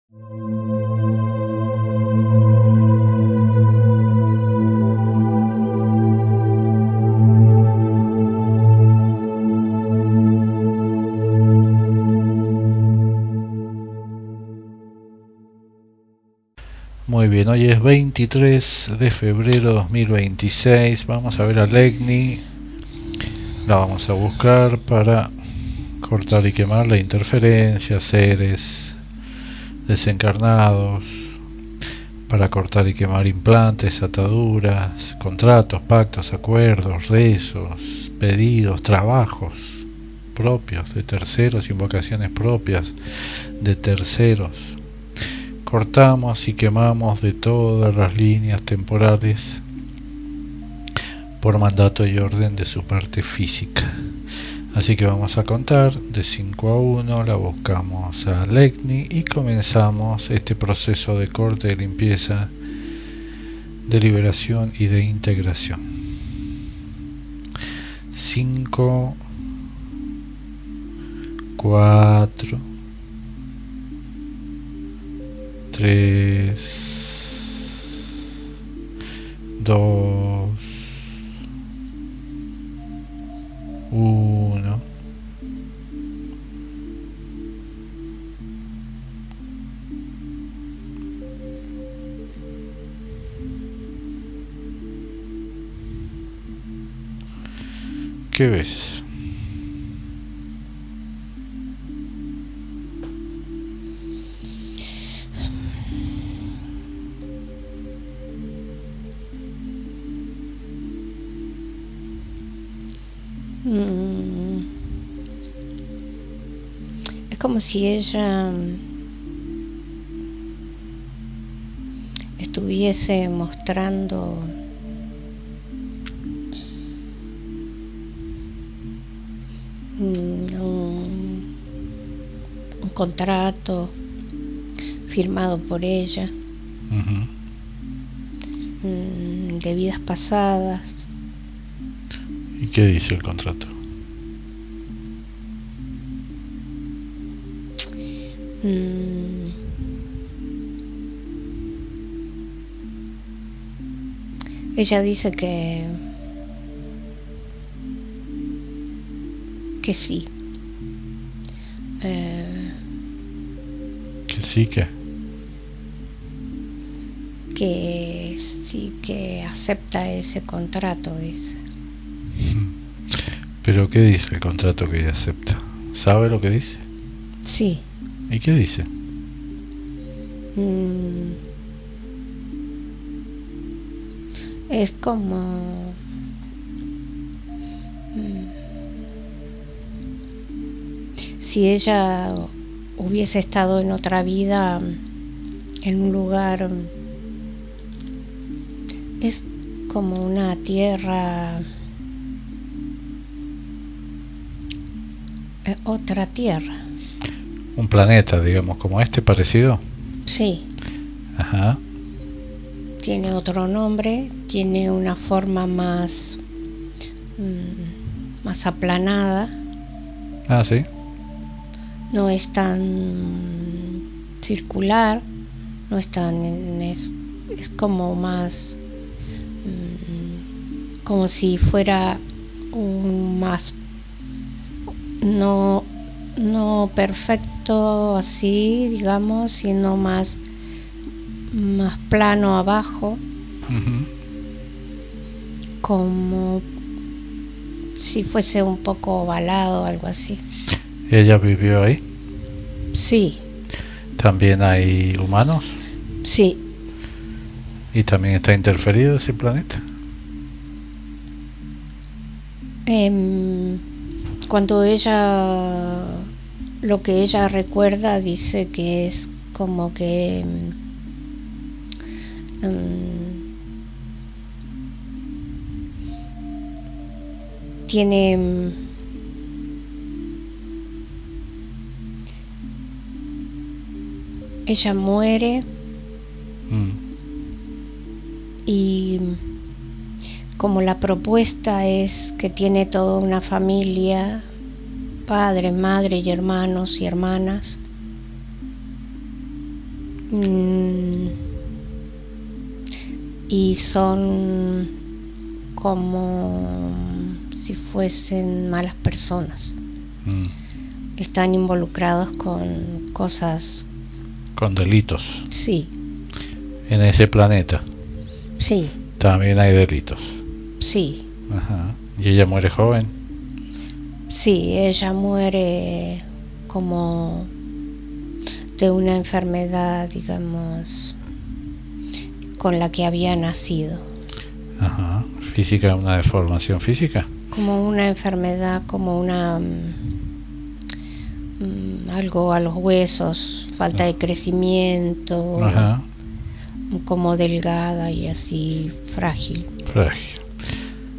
Muy bien, hoy es 23 de febrero 2026. Vamos a ver a Legni. La vamos a buscar para cortar y quemar la interferencia, seres desencarnados, para cortar y quemar implantes, ataduras, contratos, pactos, acuerdos, rezos, pedidos, trabajos propios de terceros, invocaciones propias de terceros. Cortamos y quemamos de todas las líneas temporales por mandato y orden de su parte física. Así que vamos a contar de 5 a 1, la buscamos a Legni y comenzamos este proceso de corte, de limpieza, de liberación y de integración. 5, 4, 3, 2, 1. ¿Qué ves? Es como si ella estuviese mostrando un contrato firmado por ella, de vidas pasadas. ¿Y qué dice el contrato? Ella dice que sí. ¿Que sí que? Que sí, que acepta ese contrato, dice. ¿Pero qué dice el contrato que ella acepta? ¿Sabe lo que dice? Sí. ¿Y qué dice? Es como si ella hubiese estado en otra vida en un lugar, es como una tierra, otra tierra. Un planeta, digamos, como este, parecido. Sí. Ajá. Tiene otro nombre, tiene una forma más aplanada. Ah, sí. No es tan circular, no es tan, es como más, como si fuera un más, no perfecto así, digamos, sino más plano abajo, como si fuese un poco ovalado, algo así. ¿Ella vivió ahí? Sí. ¿También hay humanos? Sí. ¿Y también está interferido ese planeta? Cuando ella, lo que ella recuerda, dice que es como que tiene ella muere y como la propuesta es que tiene toda una familia, padre, madre y hermanos y hermanas, Mm, y son como si fuesen malas personas. Están involucrados con cosas. Con delitos. Sí. En ese planeta. Sí. También hay delitos. Sí. Ajá. ¿Y ella muere joven? Sí, ella muere como de una enfermedad, digamos, con la que había nacido. Ajá. ¿Física? ¿Una deformación física? Como una enfermedad, como una algo a los huesos, falta de crecimiento. Ajá. Como delgada y así frágil. Frágil.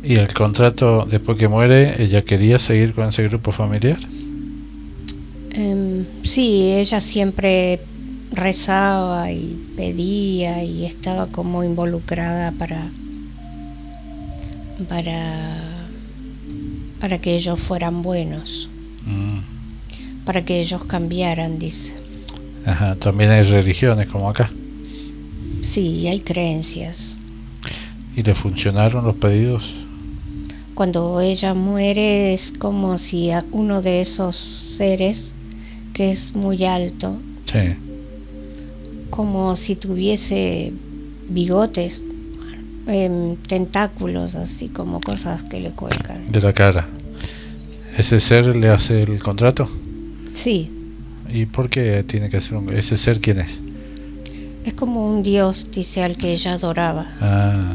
¿Y el contrato después que muere, ella quería seguir con ese grupo familiar? Sí, ella siempre rezaba y pedía y estaba como involucrada para que ellos fueran buenos, para que ellos cambiaran, dice. Ajá, también hay religiones como acá. Sí, hay creencias. ¿Y le funcionaron los pedidos? Cuando ella muere es como si a uno de esos seres que es muy alto, sí, como si tuviese bigotes, tentáculos, así como cosas que le cuelgan de la cara. ¿Ese ser le hace el contrato? Sí. ¿Y por qué tiene que hacer ese ser? ¿Quién es? Es como un dios, dice, al que ella adoraba. Ah,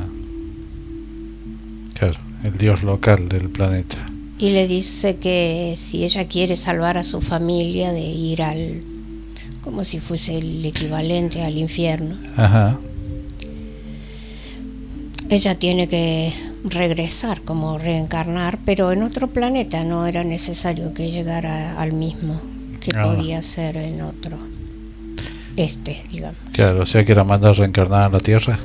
claro, el dios local del planeta. Y le dice que si ella quiere salvar a su familia de ir como si fuese el equivalente al infierno. Ajá. Ella tiene que regresar, como reencarnar, pero en otro planeta, no era necesario que llegara al mismo, que podía ser en otro, digamos. Claro, o sea que la manda a reencarnar a la Tierra.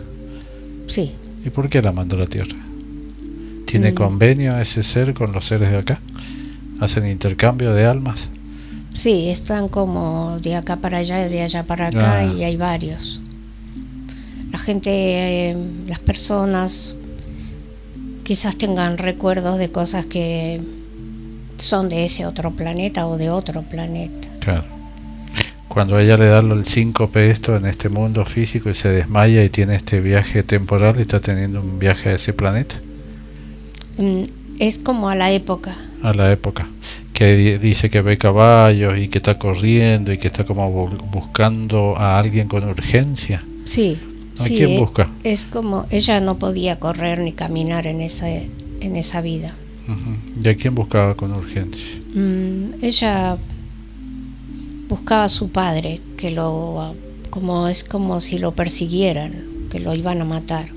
Sí. ¿Y por qué la mandó a la Tierra? ¿Tiene convenio ese ser con los seres de acá? ¿Hacen intercambio de almas? Sí, están como de acá para allá y de allá para acá, y hay varios. La gente, las personas quizás tengan recuerdos de cosas que son de ese otro planeta o de otro planeta. Claro. Cuando a ella le da el síncope esto en este mundo físico y se desmaya y tiene este viaje temporal, ¿está teniendo un viaje a ese planeta? Es como a la época. A la época. Que dice que ve caballos y que está corriendo y que está como buscando a alguien con urgencia. Sí. ¿A quién busca? Es como ella no podía correr ni caminar en esa vida. ¿Y a quién buscaba con urgencia? Ella buscaba a su padre, que es como si lo persiguieran, que lo iban a matar.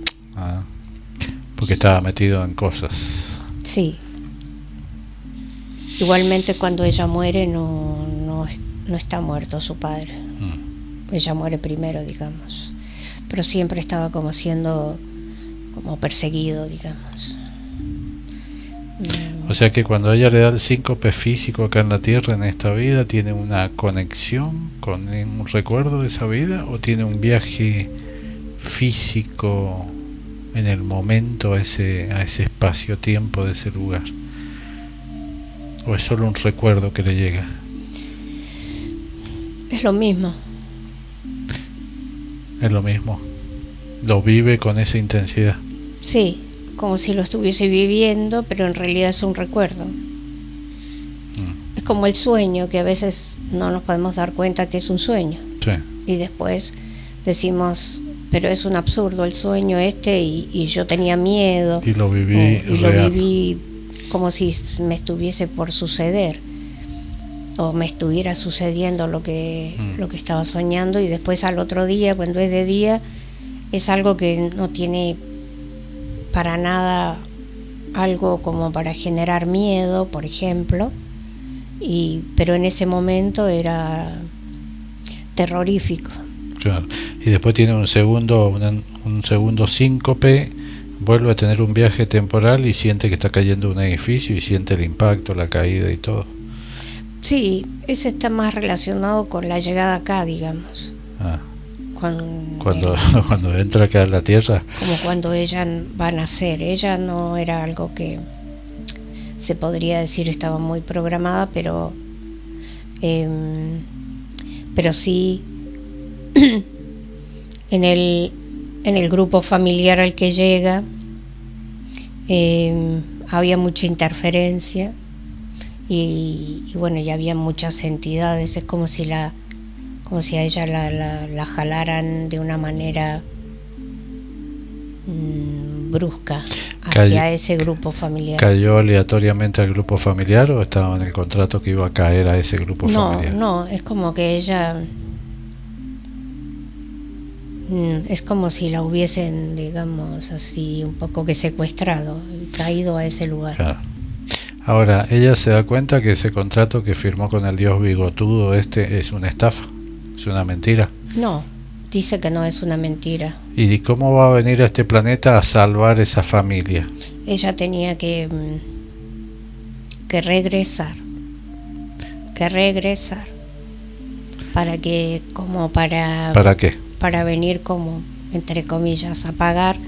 Porque estaba metido en cosas. Sí. Igualmente cuando ella muere no está muerto su padre. Ella muere primero, digamos. Pero siempre estaba como siendo como perseguido, digamos. O sea que cuando ella le da el síncope físico acá en la Tierra, en esta vida, ¿tiene una conexión con un recuerdo de esa vida? ¿O tiene un viaje físico en el momento a ese espacio-tiempo de ese lugar? ¿O es solo un recuerdo que le llega? Es lo mismo. Es lo mismo. Lo vive con esa intensidad. Sí, como si lo estuviese viviendo, pero en realidad es un recuerdo. Es como el sueño, que a veces no nos podemos dar cuenta que es un sueño. Sí. Y después decimos, pero es un absurdo el sueño y yo tenía miedo. Y lo viví. Lo viví como si me estuviese por suceder. O me estuviera sucediendo lo que estaba soñando, y después al otro día, cuando es de día, es algo que no tiene para nada algo como para generar miedo, por ejemplo, pero en ese momento era terrorífico. Claro. Y después tiene un segundo síncope, vuelve a tener un viaje temporal y siente que está cayendo un edificio y siente el impacto, la caída y todo. Sí, ese está más relacionado con la llegada acá, digamos. cuando entra acá a la tierra. Como cuando ella va a nacer. Ella no era algo que se podría decir estaba muy programada, pero sí en el grupo familiar al que llega había mucha interferencia y bueno, ya había muchas entidades. Es como si a ella la jalaran de una manera brusca hacia ese grupo familiar. ¿Cayó aleatoriamente al grupo familiar o estaba en el contrato que iba a caer a ese grupo familiar? No, es como que ella es como si la hubiesen, digamos así, un poco que secuestrado, caído a ese lugar. Claro. Ahora, ella se da cuenta que ese contrato que firmó con el dios bigotudo es una estafa, es una mentira. No, dice que no es una mentira. ¿Y cómo va a venir a este planeta a salvar esa familia? Ella tenía que regresar. ¿Para qué? ¿Para qué? Para venir como, entre comillas, a pagar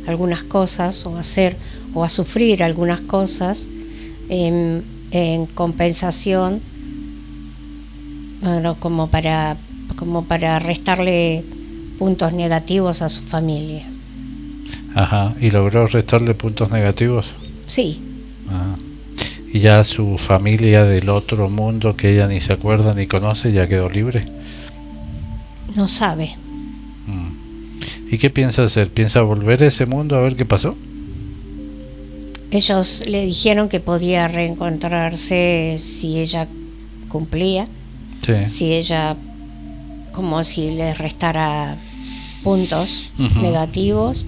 algunas cosas o a sufrir algunas cosas en compensación, bueno, como para restarle puntos negativos a su familia. Ajá, ¿y logró restarle puntos negativos? Sí. Ajá. ¿Y ya su familia del otro mundo que ella ni se acuerda ni conoce ya quedó libre? No sabe. ¿Y qué piensa hacer? ¿Piensa volver a ese mundo a ver qué pasó? Ellos le dijeron que podía reencontrarse si ella cumplía, sí. Si ella, como si les restara puntos negativos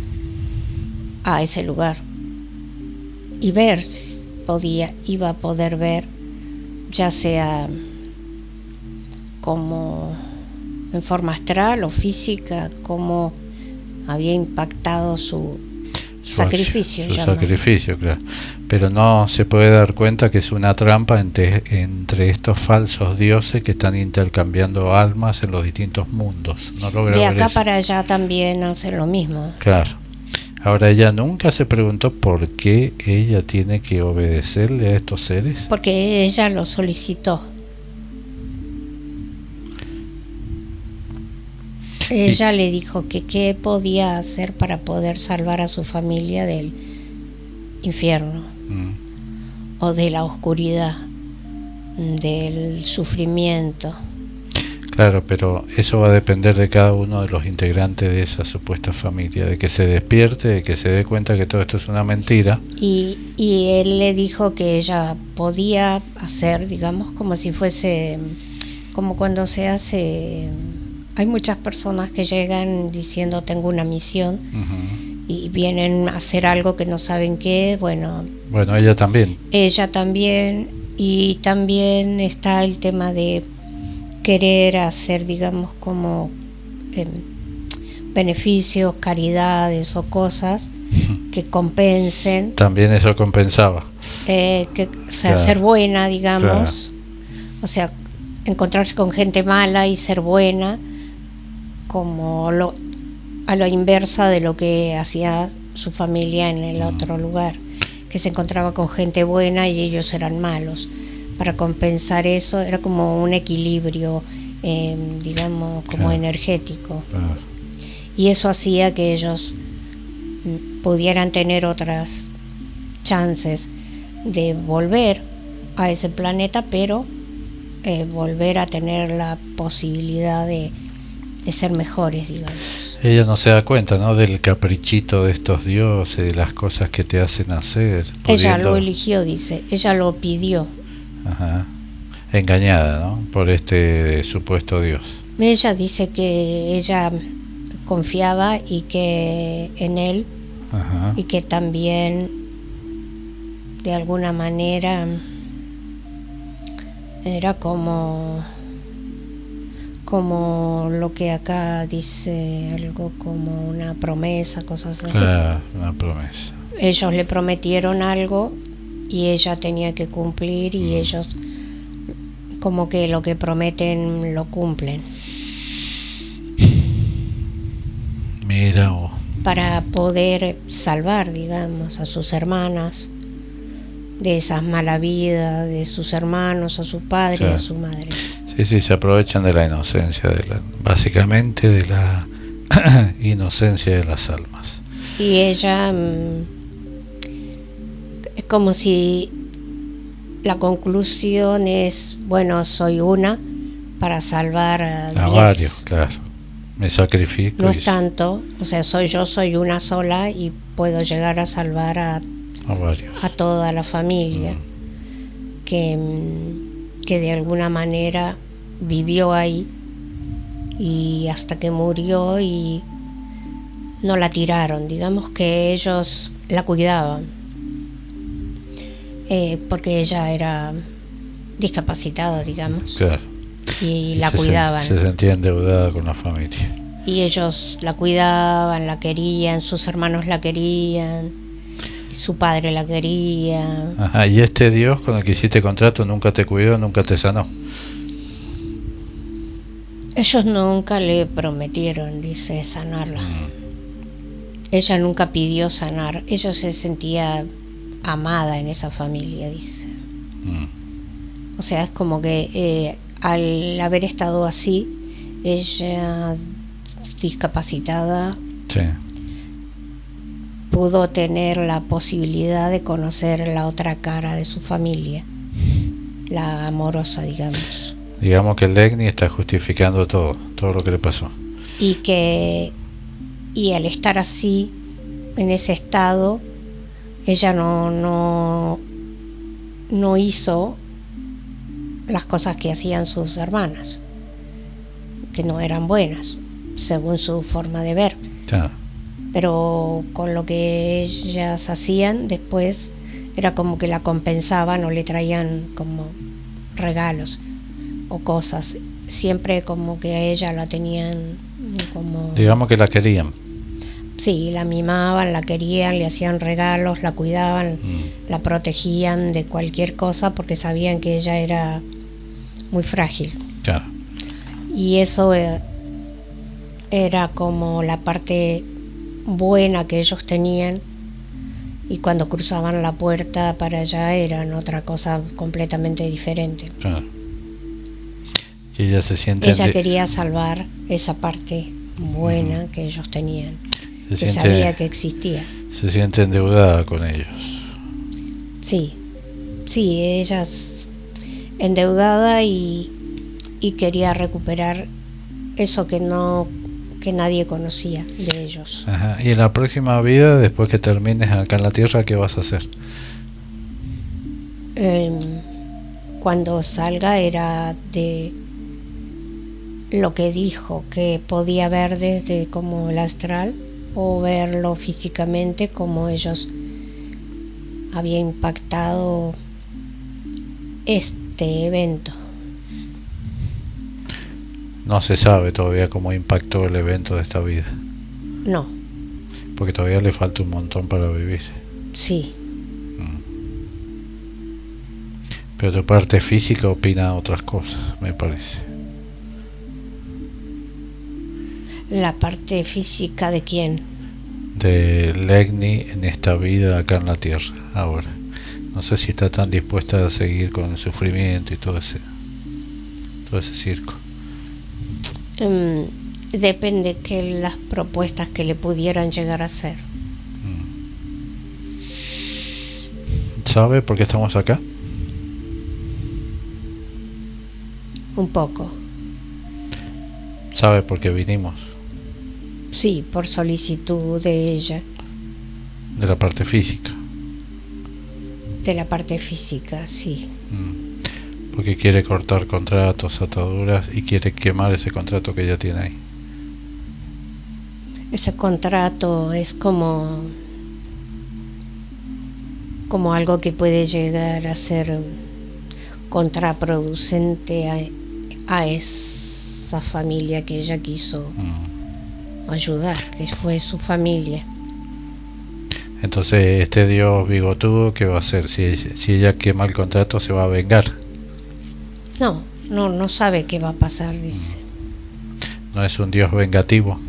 a ese lugar, y ver, iba a poder ver, ya sea como en forma astral o física, cómo había impactado su sacrificio. Su sacrificio, claro. Pero no se puede dar cuenta que es una trampa entre estos falsos dioses que están intercambiando almas en los distintos mundos. No logra de ver acá eso. Para allá también hacen lo mismo. Claro. Ahora, ella nunca se preguntó por qué ella tiene que obedecerle a estos seres. Porque ella lo solicitó. Ella le dijo que qué podía hacer para poder salvar a su familia del infierno o de la oscuridad, del sufrimiento. Claro, pero eso va a depender de cada uno de los integrantes de esa supuesta familia, de que se despierte, de que se dé cuenta que todo esto es una mentira. Y él le dijo que ella podía hacer, digamos, como si fuese, como cuando se hace... Hay muchas personas que llegan diciendo tengo una misión y vienen a hacer algo que no saben qué. Bueno, ella también. Ella también, y también está el tema de querer hacer, digamos, como beneficios, caridades o cosas que compensen. También eso compensaba. Ser buena, digamos. Claro. O sea, encontrarse con gente mala y ser buena, como a lo inversa de lo que hacía su familia en el otro lugar, que se encontraba con gente buena y ellos eran malos. Para compensar eso era como un equilibrio, digamos, como energético. Y eso hacía que ellos pudieran tener otras chances de volver a ese planeta, pero volver a tener la posibilidad de ser mejores, digamos. Ella no se da cuenta, ¿no?, del caprichito de estos dioses, de las cosas que te hacen hacer. Ella lo eligió, dice, ella lo pidió. Ajá. Engañada, ¿no?, por este supuesto dios. Ella dice que ella confiaba y que en él. Ajá. Y que también de alguna manera era como lo que acá dice, algo como una promesa, cosas así. Una promesa. Ellos le prometieron algo y ella tenía que cumplir, y ellos como que lo que prometen lo cumplen. manera o para poder salvar, digamos, a sus hermanas de esas malas vidas, de sus hermanos, a su padre, claro, y a su madre. sí, se aprovechan de la inocencia, básicamente de la inocencia de las almas. Y ella es como si la conclusión es, bueno, soy una para salvar a 10. Varios, claro. Me sacrifico. No es tanto, o sea, soy una sola y puedo llegar a salvar a varios. A toda la familia que de alguna manera vivió ahí y hasta que murió y no la tiraron, digamos que ellos la cuidaban, porque ella era discapacitada, digamos, claro. y la cuidaban. Se sentía endeudada con la familia. Y ellos la cuidaban, la querían, sus hermanos la querían, su padre la quería. Ajá, y este Dios con el que hiciste contrato nunca te cuidó, nunca te sanó. Ellos nunca le prometieron, dice, sanarla. Ella nunca pidió sanar. Ella se sentía amada en esa familia, dice. O sea, es como que al haber estado así, ella discapacitada, sí, pudo tener la posibilidad de conocer la otra cara de su familia, la amorosa, digamos. Digamos que Legni está justificando todo lo que le pasó. Y al estar así, en ese estado, ella no hizo las cosas que hacían sus hermanas, que no eran buenas, según su forma de ver. Claro. Pero con lo que ellas hacían después era como que la compensaban o le traían como regalos o cosas, siempre como que a ella la tenían como, digamos que la querían. Sí, la mimaban, la querían, le hacían regalos, la cuidaban, la protegían de cualquier cosa porque sabían que ella era muy frágil. Claro. Y eso era como la parte buena que ellos tenían, y cuando cruzaban la puerta para allá eran otra cosa completamente diferente. Claro. Y ella se siente... Ella quería salvar esa parte buena que ellos tenían, sabía que existía. Se siente endeudada con ellos. Sí, ella endeudada y quería recuperar eso que nadie conocía de ellos. Ajá. Y en la próxima vida, después que termines acá en la tierra, ¿qué vas a hacer? Cuando salga era de lo que dijo, que podía ver desde como el astral o verlo físicamente, como ellos había impactado este evento. No se sabe todavía cómo impactó el evento de esta vida. No. Porque todavía le falta un montón para vivir. Sí. Pero tu parte física opina otras cosas, me parece. ¿La parte física de quién? De Legni en esta vida acá en la tierra, ahora. No sé si está tan dispuesta a seguir con el sufrimiento y todo ese circo. Depende que las propuestas que le pudieran llegar a hacer. ¿Sabe por qué estamos acá? Un poco. ¿Sabe por qué vinimos? Sí, por solicitud de ella. De la parte física. De la parte física, sí. Porque quiere cortar contratos, ataduras, y quiere quemar ese contrato que ella tiene ahí. Ese contrato es como algo que puede llegar a ser contraproducente a esa familia que ella quiso ayudar, que fue su familia. Entonces este Dios bigotudo, ¿qué va a hacer? Si ella quema el contrato, se va a vengar. No sabe qué va a pasar, dice. No es un Dios vengativo.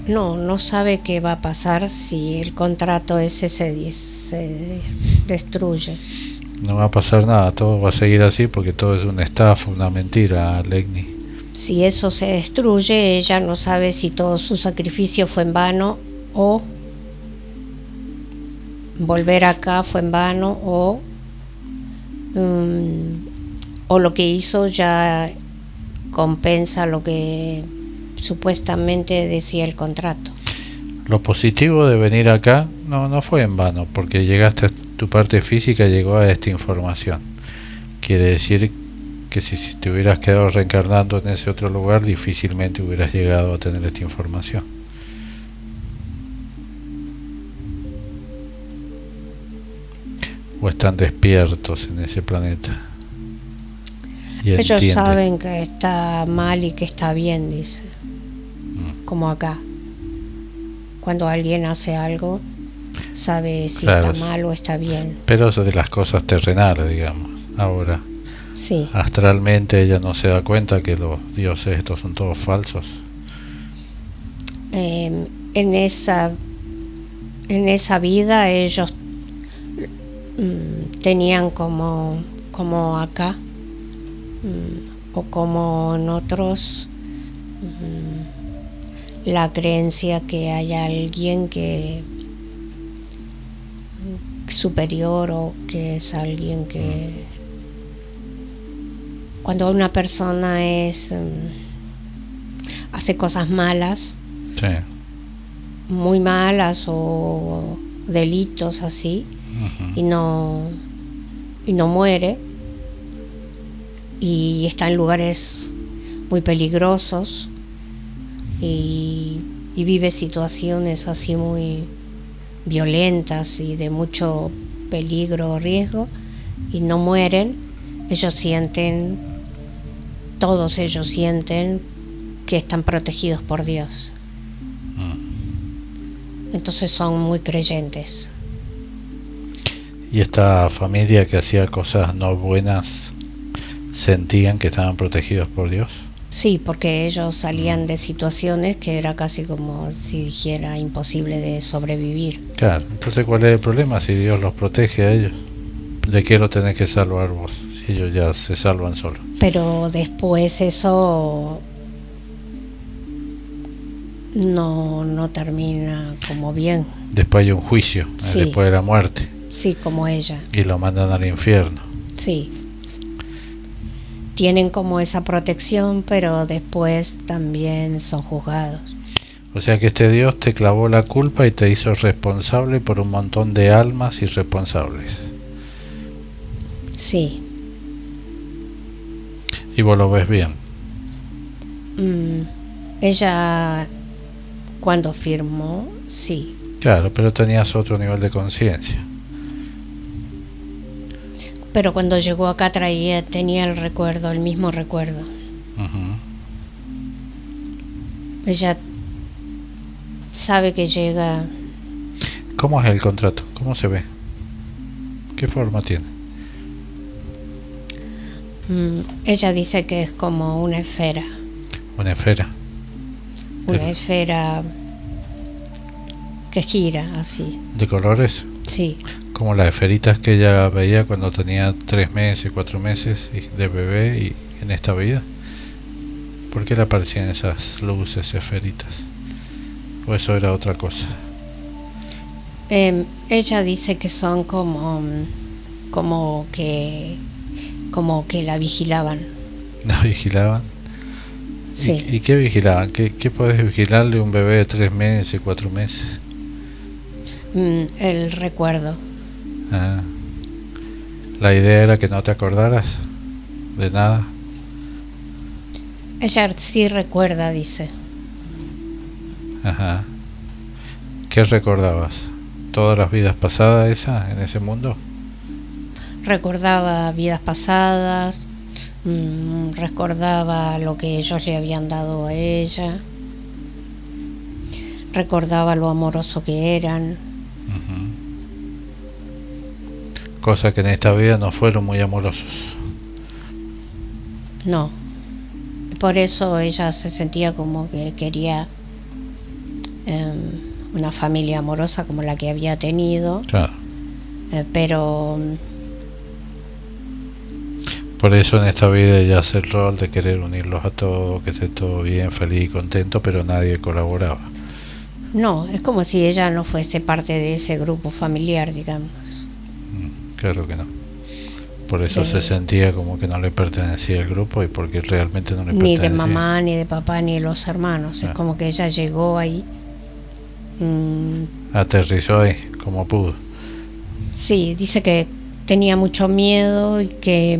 no sabe qué va a pasar si el contrato ese se destruye. No va a pasar nada, todo va a seguir así porque todo es una estafa, una mentira, Legni. Si eso se destruye, ella no sabe si todo su sacrificio fue en vano o volver acá fue en vano o lo que hizo ya compensa lo que supuestamente decía el contrato. Lo positivo de venir acá no fue en vano, porque llegaste a tu parte física, llegó a esta información. Quiere decir que si te hubieras quedado reencarnando en ese otro lugar, difícilmente hubieras llegado a tener esta información. O están despiertos en ese planeta. Y ellos entienden. saben que está mal y que está bien, dice. Como acá. Cuando alguien hace algo, sabe si claro, está mal o está bien. Pero eso de las cosas terrenales, digamos. Ahora, sí. Astralmente ella no se da cuenta que los dioses estos son todos falsos. En esa vida ellos tenían como acá o como en otros la creencia que hay alguien que superior o que es alguien que cuando una persona hace cosas malas, sí, muy malas o delitos así, y no muere y está en lugares muy peligrosos y vive situaciones así muy violentas y de mucho peligro o riesgo y no mueren, todos ellos sienten que están protegidos por Dios. Entonces son muy creyentes. Y esta familia que hacía cosas no buenas, ¿sentían que estaban protegidos por Dios? Sí, porque ellos salían de situaciones que era casi como si dijera imposible de sobrevivir. Claro, entonces ¿cuál es el problema si Dios los protege a ellos? ¿De qué lo tenés que salvar vos? Si ellos ya se salvan solos. Pero después eso no termina como bien. Después hay un juicio, sí. Después de la muerte. Sí, como ella. Y lo mandan al infierno. Sí. Tienen como esa protección, pero después también son juzgados. O sea que este Dios te clavó la culpa y te hizo responsable por un montón de almas irresponsables. Sí. Y vos lo ves bien. Ella, cuando firmó, sí. Claro, pero tenías otro nivel de conciencia. Pero cuando llegó acá tenía el mismo recuerdo. Ella sabe que llega. ¿Cómo es el contrato? ¿Cómo se ve? ¿Qué forma tiene? Ella dice que es como una esfera. ¿Una esfera? Una esfera que gira así. ¿De colores? Sí. Como las esferitas que ella veía cuando tenía 3 meses, 4 meses de bebé y en esta vida. ¿Por qué le aparecían esas luces esferitas? ¿O eso era otra cosa? Ella dice que son como que la vigilaban. ¿La vigilaban? Sí. ¿Y qué vigilaban? ¿Qué podés vigilarle a un bebé de 3 meses, 4 meses? El recuerdo. La idea era que no te acordaras de nada. Ella sí recuerda, dice. Ajá. ¿Qué recordabas? ¿Todas las vidas pasadas en ese mundo? Recordaba vidas pasadas, recordaba lo que ellos le habían dado a ella, recordaba lo amoroso que eran. Cosa que en esta vida no fueron muy amorosos. No. Por eso ella se sentía como que quería una familia amorosa como la que había tenido, Claro. Pero Por eso en esta vida ella hace el rol de querer unirlos a todos, que esté todo bien, feliz y contento, pero nadie colaboraba. no, es como si ella no fuese parte de ese grupo familiar, digamos. Claro que no. Por eso se sentía como que no le pertenecía al grupo y porque realmente no le Ni pertenecía. de mamá, ni de papá, ni de los hermanos. Es como que ella llegó ahí. Aterrizó ahí como pudo. Sí, dice que tenía mucho miedo y que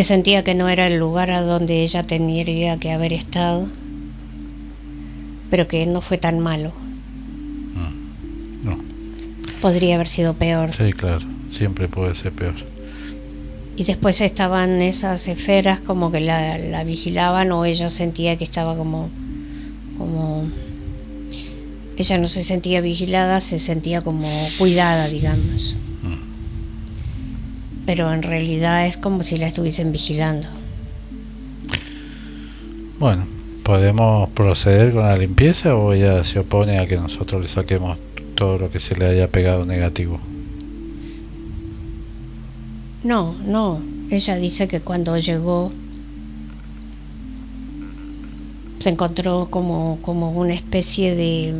sentía que no era el lugar a donde ella tendría que haber estado, pero que no fue tan malo. No. Podría haber sido peor. Sí, claro, siempre puede ser peor. Y después estaban esas esferas como que la vigilaban, o ella sentía que estaba como ella no se sentía vigilada, se sentía como cuidada, digamos. Pero en realidad es como si la estuviesen vigilando. Bueno, ¿podemos proceder con la limpieza o ella se opone a que nosotros le saquemos todo lo que se le haya pegado negativo? No, ella dice que cuando llegó se encontró como una especie de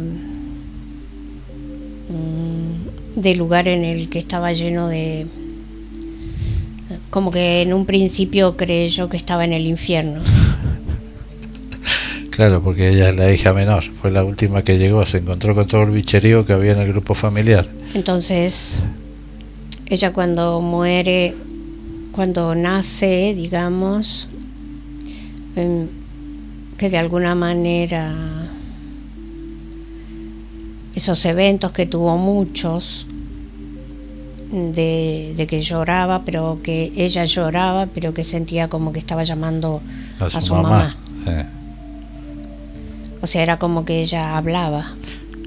lugar en el que estaba lleno de, como que en un principio creyó que estaba en el infierno. Claro, porque ella es la hija menor, fue la última que llegó, se encontró con todo el bicherío que había en el grupo familiar. Entonces ella cuando muere, cuando nace, digamos, que de alguna manera esos eventos que tuvo muchos, de que lloraba, pero que ella lloraba, pero que sentía como que estaba llamando a su mamá. O sea, era como que ella hablaba.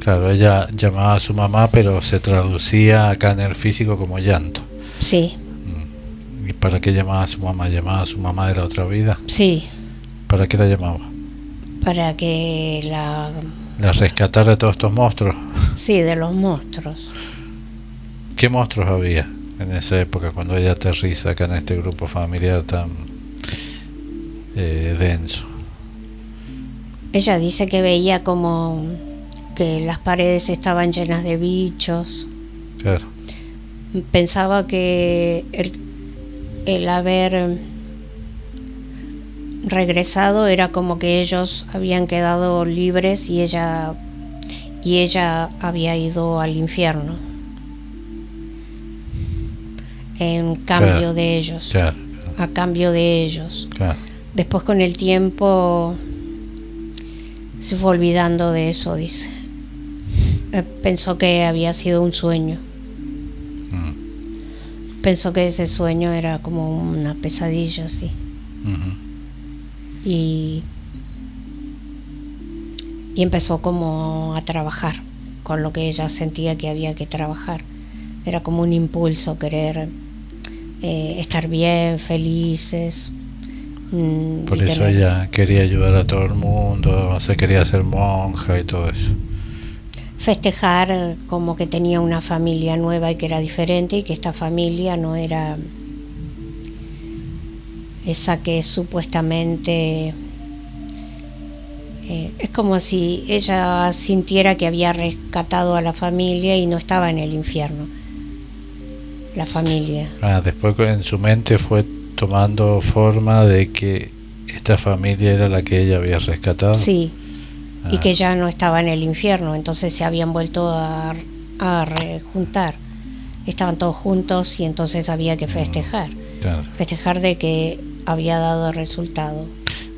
Claro, ella llamaba a su mamá, pero se traducía acá en el físico como llanto. Sí. ¿Y para qué llamaba a su mamá? ¿Llamaba a su mamá de la otra vida? Sí. ¿Para qué la llamaba? Para que la rescatara de todos estos monstruos. Sí, de los monstruos. ¿Qué monstruos había en esa época cuando ella aterriza acá en este grupo familiar tan denso? Ella dice que veía como que las paredes estaban llenas de bichos. Claro. Pensaba que el haber regresado era como que ellos habían quedado libres y ella había ido al infierno en cambio, claro, de ellos, claro, a cambio de ellos. Claro. Después con el tiempo se fue olvidando de eso, dice. Pensó que había sido un sueño. Pensó que ese sueño era como una pesadilla, así. Y empezó como a trabajar con lo que ella sentía que había que trabajar. Era como un impulso, querer estar bien, felices. Por eso ella quería ayudar a todo el mundo, se quería hacer monja y todo eso. Festejar como que tenía una familia nueva y que era diferente, y que esta familia no era esa que supuestamente es como si ella sintiera que había rescatado a la familia y no estaba en el infierno, la familia. Después en su mente fue tomando forma de que esta familia era la que ella había rescatado. Sí, y que ya no estaba en el infierno, entonces se habían vuelto a rejuntar. Estaban todos juntos y entonces había que festejar. Claro. Festejar de que había dado resultado.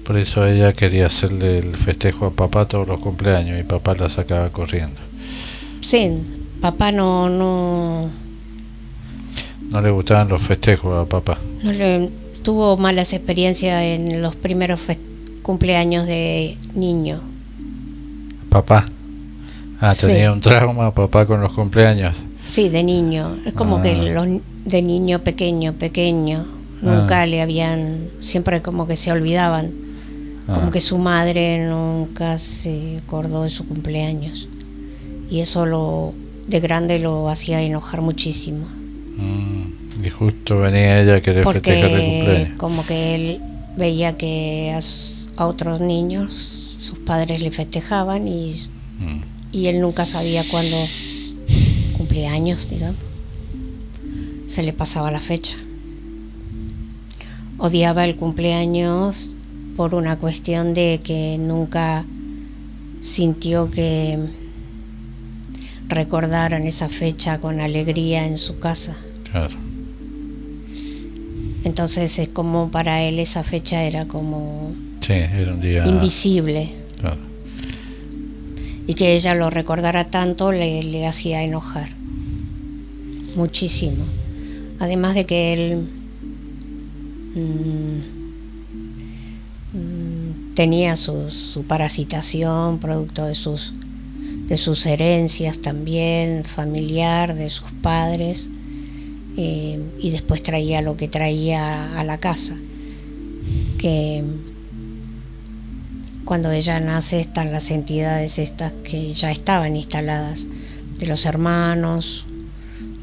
Por eso ella quería hacerle el festejo a papá todos los cumpleaños y papá la sacaba corriendo. Sí, papá no le gustaban los festejos a papá. Tuvo malas experiencias en los primeros cumpleaños de niño. Papá. Tenía sí. Un trauma papá con los cumpleaños. Sí, de niño. Es como que de niño pequeño, nunca le habían, siempre como que se olvidaban Como que su madre nunca se acordó de su cumpleaños. Y eso de grande lo hacía enojar muchísimo. Y justo venía ella a querer festejar el Porque cumpleaños. como que él veía que a otros niños sus padres le festejaban y él nunca sabía cuándo cumplía años, digamos. Se le pasaba la fecha. Odiaba el cumpleaños por una cuestión de que nunca sintió que recordaran esa fecha con alegría en su casa. Claro. Entonces es como para él esa fecha era como Sí, era un día invisible. Claro. Y que ella lo recordara tanto le hacía enojar muchísimo. Además de que él tenía su parasitación producto de sus herencias también, familiar, de sus padres, y después traía lo que traía a la casa, que cuando ella nace están las entidades estas que ya estaban instaladas, de los hermanos,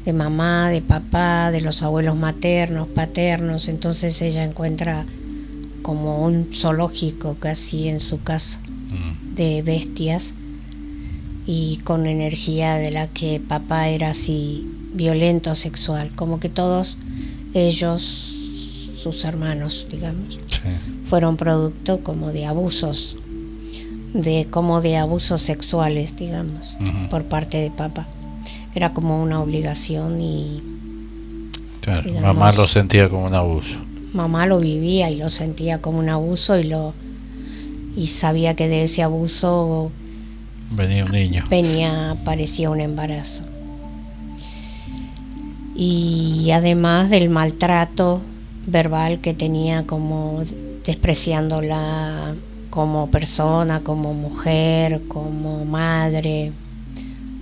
de mamá, de papá, de los abuelos maternos, paternos. Entonces ella encuentra como un zoológico casi en su casa de bestias, y con energía de la que papá era así violento sexual, como que todos ellos, sus hermanos, digamos, fueron producto como de abusos, de abusos sexuales, digamos, por parte de papá. Era como una obligación y claro, digamos, mamá lo sentía como un abuso. Mamá lo vivía y lo sentía como un abuso y sabía que de ese abuso venía un niño. Parecía un embarazo. Y además del maltrato verbal que tenía, como despreciándola como persona, como mujer, como madre,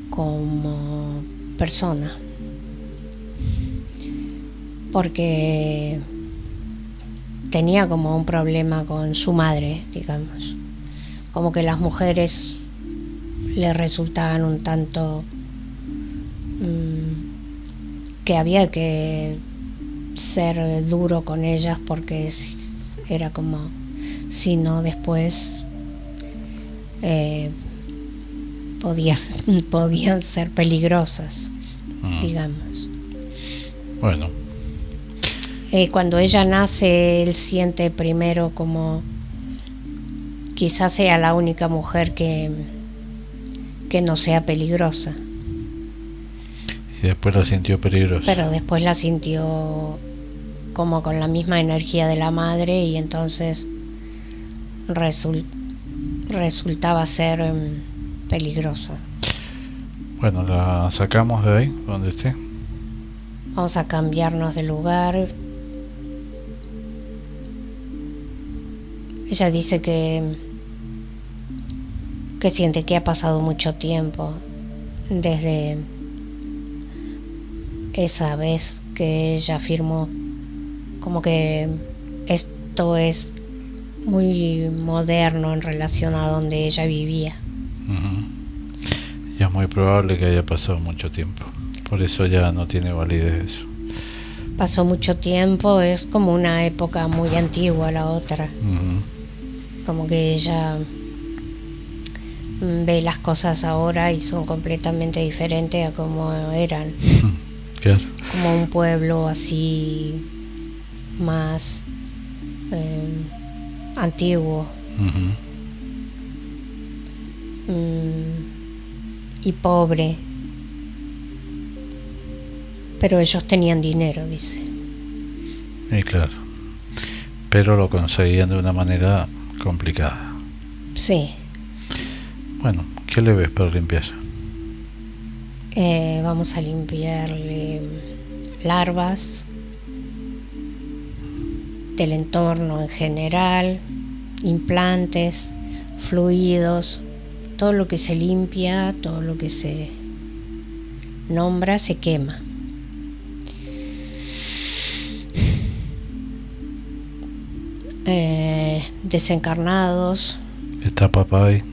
como persona. Porque tenía como un problema con su madre, digamos. Como que las mujeres le resultaban un tanto que había que ser duro con ellas, porque era como si no después podían ser peligrosas, digamos. Bueno, cuando ella nace él siente primero como quizás sea la única mujer que no sea peligrosa. Y después la sintió peligrosa. Pero después la sintió como con la misma energía de la madre, y entonces resultaba ser peligrosa. Bueno, la sacamos de ahí, donde esté. Vamos a cambiarnos de lugar. Ella dice que siente que ha pasado mucho tiempo desde esa vez que ella afirmó, como que esto es muy moderno en relación a donde ella vivía. Y es muy probable que haya pasado mucho tiempo, por eso ya no tiene validez eso. Pasó mucho tiempo, es como una época muy antigua la otra. Como que ella ve las cosas ahora y son completamente diferentes a como eran. Claro. Como un pueblo así más antiguo. Y pobre. Pero ellos tenían dinero, dice. Y claro, pero lo conseguían de una manera complicada. Sí. Bueno, ¿qué le ves para limpieza? Vamos a limpiarle larvas del entorno en general, implantes, fluidos, todo lo que se limpia, todo lo que se nombra se quema. desencarnados. ¿Está papá ahí?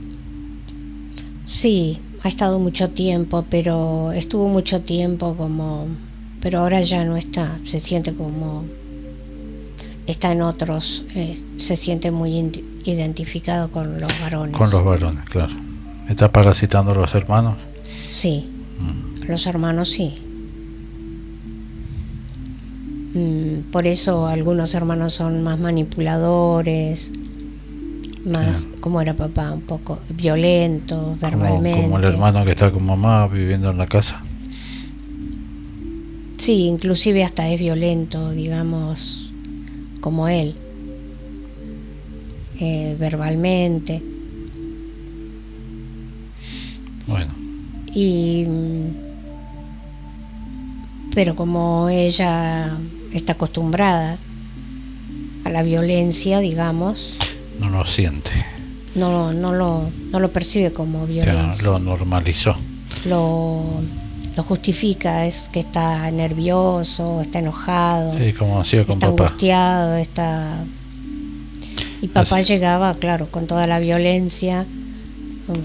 Sí, ha estado mucho tiempo, pero estuvo mucho tiempo como... Pero ahora ya no está, se siente como... Está en otros, se siente muy identificado con los varones. Con los varones, claro. ¿Está parasitando a los hermanos? Sí, los hermanos sí. Por eso algunos hermanos son más manipuladores, más, como era papá, un poco violentos verbalmente. Como el hermano que está con mamá viviendo en la casa. Sí, inclusive hasta es violento, digamos, como él, verbalmente. Bueno. Pero como ella está acostumbrada a la violencia, digamos, no lo siente. No lo percibe como violencia. Lo normalizó. Lo justifica, es que está nervioso, está enojado, sí, como hacía con está papá. Angustiado, está... Y papá llegaba, claro, con toda la violencia,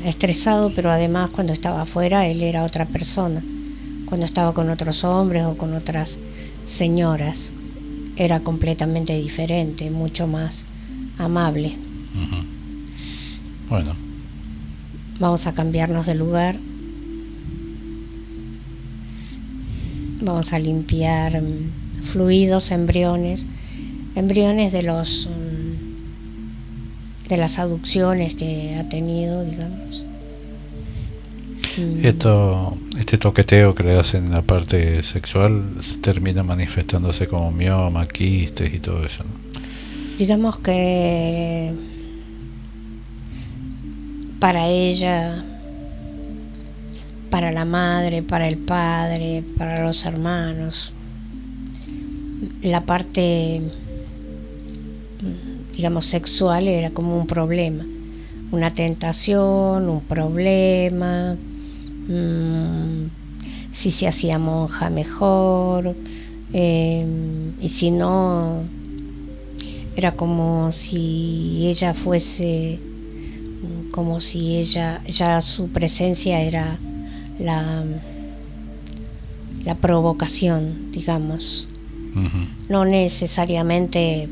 estresado, pero además cuando estaba afuera él era otra persona. Cuando estaba con otros hombres o con otras señoras era completamente diferente, mucho más amable. Bueno, vamos a cambiarnos de lugar, vamos a limpiar fluidos, embriones de los de las aducciones que ha tenido, digamos. Este toqueteo que le hacen en la parte sexual se termina manifestándose como mioma, quistes y todo eso, ¿no? Digamos que para ella, para la madre, para el padre, para los hermanos, la parte, digamos, sexual era como un problema, una tentación, un problema. Si se hacía monja mejor, y si no, era como si ella fuese, como si ella, ya su presencia era la provocación, digamos. No necesariamente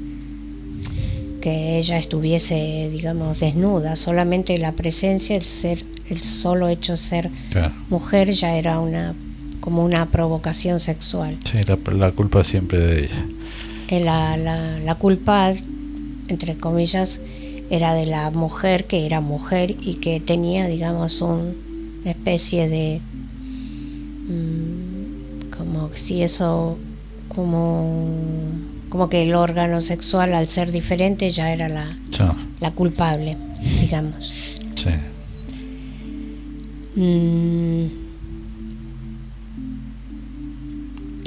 que ella estuviese, digamos, desnuda, solamente la presencia, el solo hecho de ser mujer ya era como una provocación sexual. Sí, la culpa siempre de ella. La culpa, entre comillas, era de la mujer, que era mujer y que tenía, digamos, una especie de como si eso, como que el órgano sexual, al ser diferente, ya era la culpable, digamos. Sí.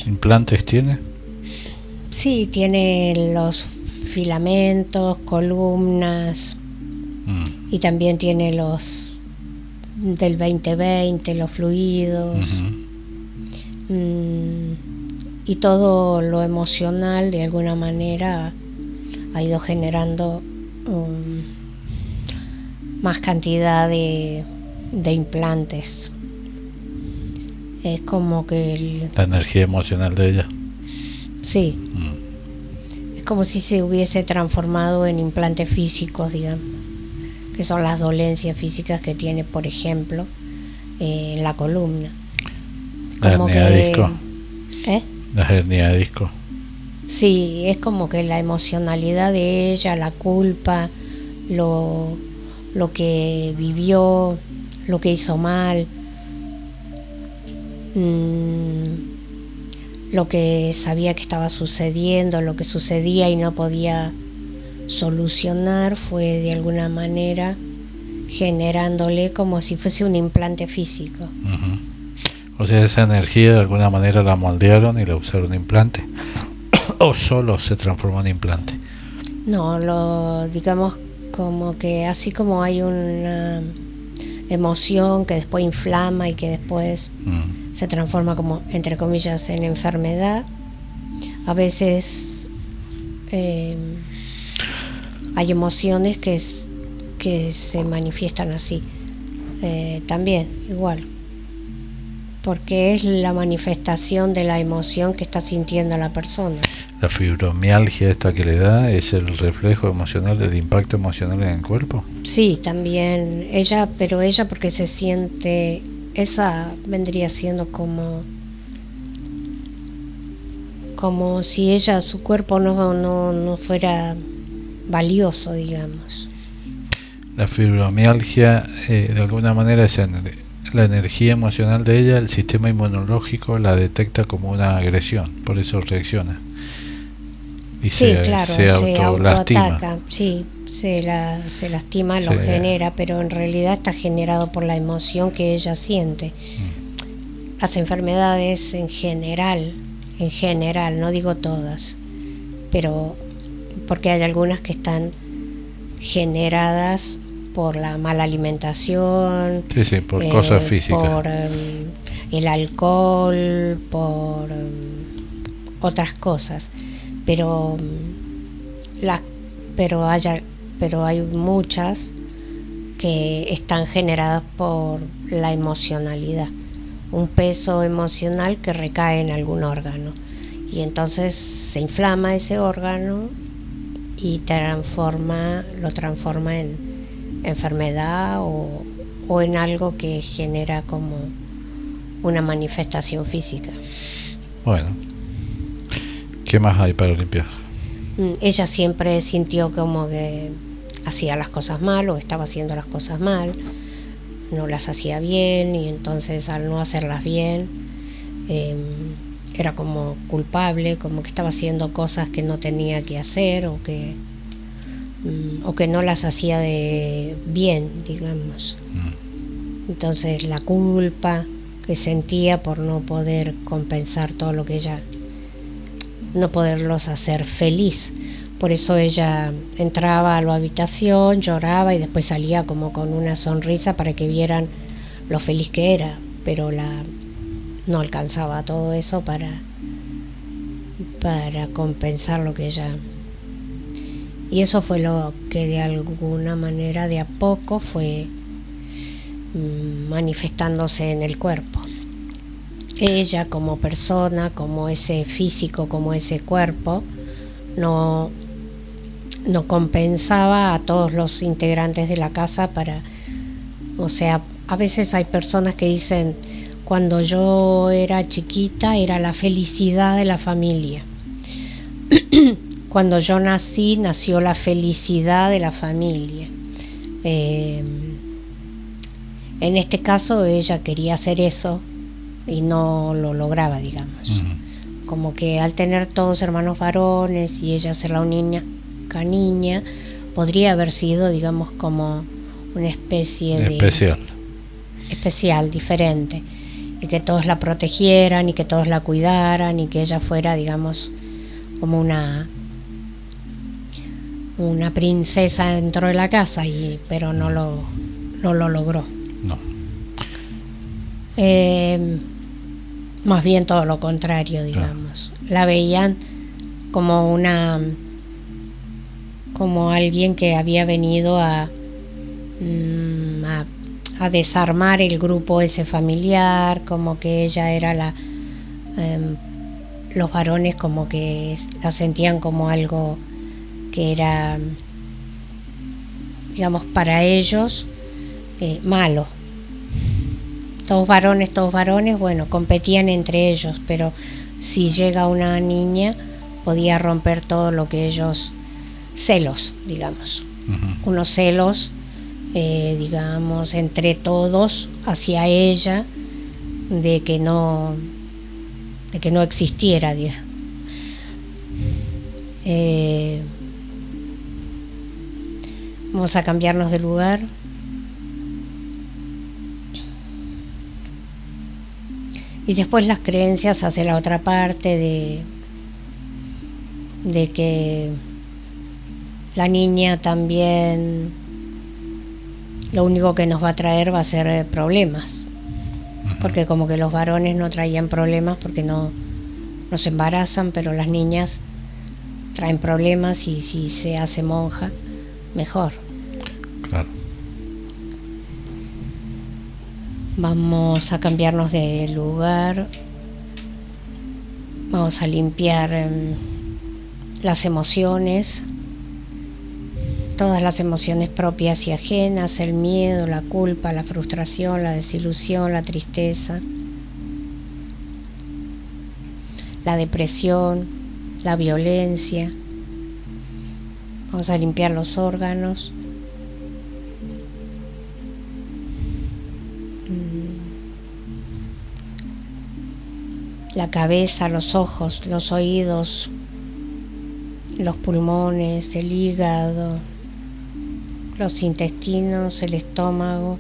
¿Implantes tiene? Sí, tiene los filamentos, columnas, y también tiene los del 2020, los fluidos. Y todo lo emocional, de alguna manera, ha ido generando más cantidad de implantes. Es como que la energía emocional de ella. Sí. Es como si se hubiese transformado en implantes físicos, digamos, que son las dolencias físicas que tiene, por ejemplo, la columna. La hernia de disco. La hernia de disco. Sí, es como que la emocionalidad de ella, la culpa, lo que vivió, lo que hizo mal, lo que sabía que estaba sucediendo, lo que sucedía y no podía solucionar, fue de alguna manera generándole como si fuese un implante físico. O sea, esa energía de alguna manera la moldearon y la usaron implante. ¿O solo se transformó en implante? No, digamos como que así como hay una emoción que después inflama y que después se transforma como, entre comillas, en enfermedad, a veces hay emociones que se manifiestan así. También, igual. Porque es la manifestación de la emoción que está sintiendo la persona. La fibromialgia esta que le da es el reflejo emocional del impacto emocional en el cuerpo. Sí, también ella, pero ella porque se siente, esa vendría siendo como si ella, su cuerpo no fuera valioso, digamos. La fibromialgia de alguna manera es la energía emocional de ella, el sistema inmunológico la detecta como una agresión, por eso reacciona. Y sí, claro, se autolastima. Sí, se lastima, lo genera, pero en realidad está generado por la emoción que ella siente. Las enfermedades en general, no digo todas, pero porque hay algunas que están generadas por la mala alimentación, por cosas físicas, por el alcohol, por otras cosas, pero hay muchas que están generadas por la emocionalidad, un peso emocional que recae en algún órgano, y entonces se inflama ese órgano y lo transforma en enfermedad o en algo que genera como una manifestación física. Bueno, ¿qué más hay para limpiar? Ella siempre sintió como que hacía las cosas mal o estaba haciendo las cosas mal, no las hacía bien, y entonces al no hacerlas bien era como culpable, como que estaba haciendo cosas que no tenía que hacer o que no las hacía de bien, digamos. Entonces la culpa que sentía por no poder compensar todo lo que ella, no poderlos hacer feliz. Por eso ella entraba a la habitación, lloraba y después salía como con una sonrisa para que vieran lo feliz que era, pero no alcanzaba todo eso para compensar lo que ella. Y eso fue lo que de alguna manera de a poco fue manifestándose en el cuerpo. Ella como persona, como ese físico, como ese cuerpo, no compensaba a todos los integrantes de la casa o sea, a veces hay personas que dicen, cuando yo era chiquita era la felicidad de la familia. Cuando yo nació la felicidad de la familia. En este caso ella quería hacer eso y no lo lograba, digamos. Como que al tener todos hermanos varones y ella ser la única niña, podría haber sido, digamos, como una especie de especial, diferente, y que todos la protegieran y que todos la cuidaran y que ella fuera, digamos, como una princesa dentro de la casa, pero no lo logró. No. Más bien todo lo contrario, digamos. La veían como alguien que había venido a desarmar el grupo ese familiar, como que ella era los varones como que la sentían como algo que era, digamos, para ellos malo. Todos varones, bueno, competían entre ellos, pero si llega una niña podía romper todo lo que ellos, celos, digamos, unos celos, digamos, entre todos hacia ella, de que no existiera, digamos. Vamos a cambiarnos de lugar. Y después las creencias hacia la otra parte de que la niña también lo único que nos va a traer va a ser problemas. Porque como que los varones no traían problemas porque no se embarazan, pero las niñas traen problemas y si se hace monja mejor. Claro. Vamos a cambiarnos de lugar. Vamos a limpiar las emociones, todas las emociones propias y ajenas, el miedo, la culpa, la frustración, la desilusión, la tristeza, la depresión, la violencia. Vamos a limpiar los órganos. La cabeza, los ojos, los oídos, los pulmones, el hígado, los intestinos, el estómago,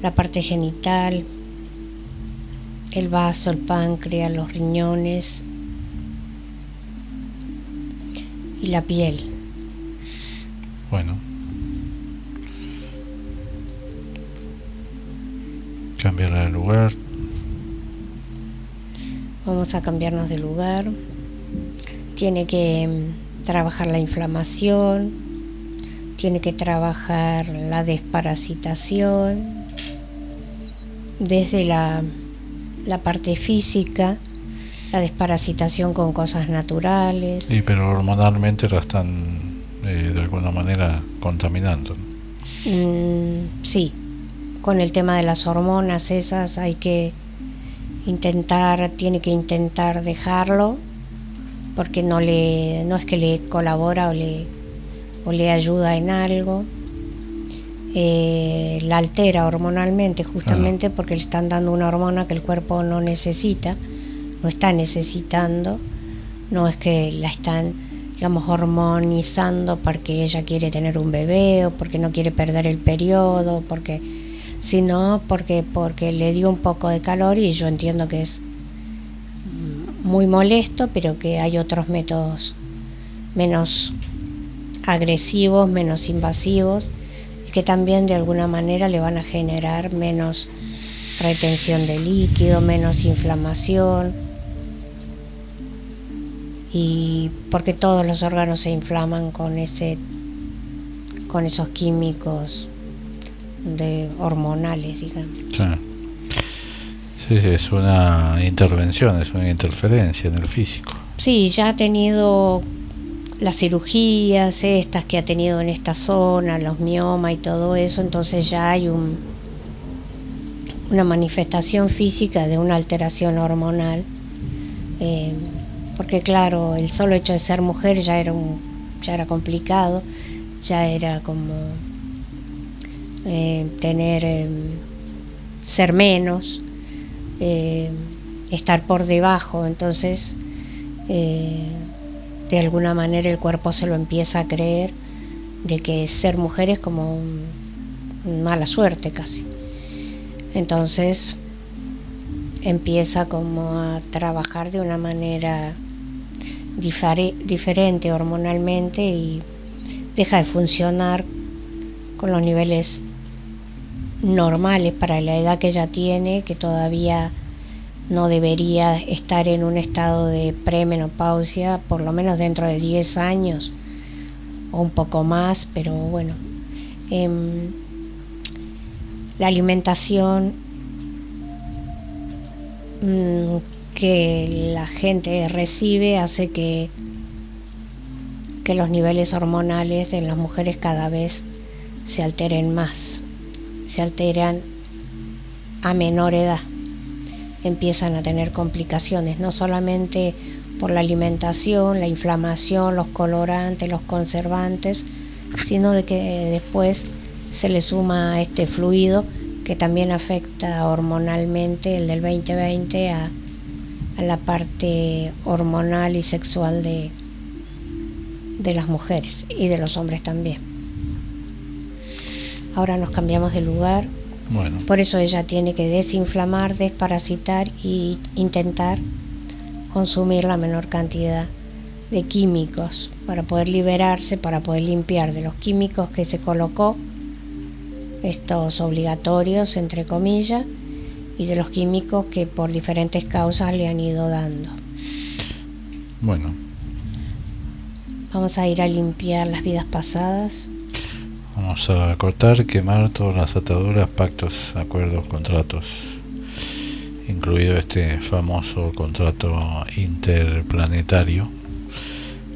la parte genital, el vaso, el páncreas, los riñones y la piel. Bueno. Cambiar el lugar. Vamos a cambiarnos de lugar. Tiene que trabajar la inflamación, tiene que trabajar la desparasitación, desde la parte física, la desparasitación con cosas naturales. Sí, pero hormonalmente la están de alguna manera contaminando. Sí, con el tema de las hormonas esas tiene que intentar dejarlo, porque no es que le colabora o le ayuda en algo. La altera hormonalmente, justamente porque le están dando una hormona que el cuerpo no necesita, no está necesitando. No es que la están, digamos, hormonizando porque ella quiere tener un bebé o porque no quiere perder el periodo, sino porque le dio un poco de calor, y yo entiendo que es muy molesto, pero que hay otros métodos menos agresivos, menos invasivos, y que también de alguna manera le van a generar menos retención de líquido, menos inflamación, y porque todos los órganos se inflaman con esos químicos hormonales, digamos. Sí, es una intervención, es una interferencia en el físico. Sí, ya ha tenido las cirugías estas que ha tenido en esta zona, los miomas y todo eso, entonces ya hay una manifestación física de una alteración hormonal, porque claro, el solo hecho de ser mujer ya era complicado, ya era como ser menos, estar por debajo. Entonces de alguna manera el cuerpo se lo empieza a creer, de que ser mujer es como mala suerte casi. Entonces empieza como a trabajar de una manera diferente hormonalmente, y deja de funcionar con los niveles normales para la edad que ella tiene, que todavía no debería estar en un estado de premenopausia, por lo menos dentro de 10 años o un poco más, pero bueno. La alimentación que la gente recibe hace que los niveles hormonales en las mujeres cada vez se alteren más, se alteran a menor edad, empiezan a tener complicaciones, no solamente por la alimentación, la inflamación, los colorantes, los conservantes, sino de que después se le suma este fluido que también afecta hormonalmente, el del 2020, a la parte hormonal y sexual de las mujeres y de los hombres también. Ahora nos cambiamos de lugar. Bueno. Por eso ella tiene que desinflamar, desparasitar y intentar consumir la menor cantidad de químicos para poder liberarse, para poder limpiar de los químicos que se colocó, estos obligatorios entre comillas, y de los químicos que por diferentes causas le han ido dando. Bueno, Vamos a ir a limpiar las vidas pasadas. Vamos a cortar, quemar todas las ataduras, pactos, acuerdos, contratos, incluido este famoso contrato interplanetario.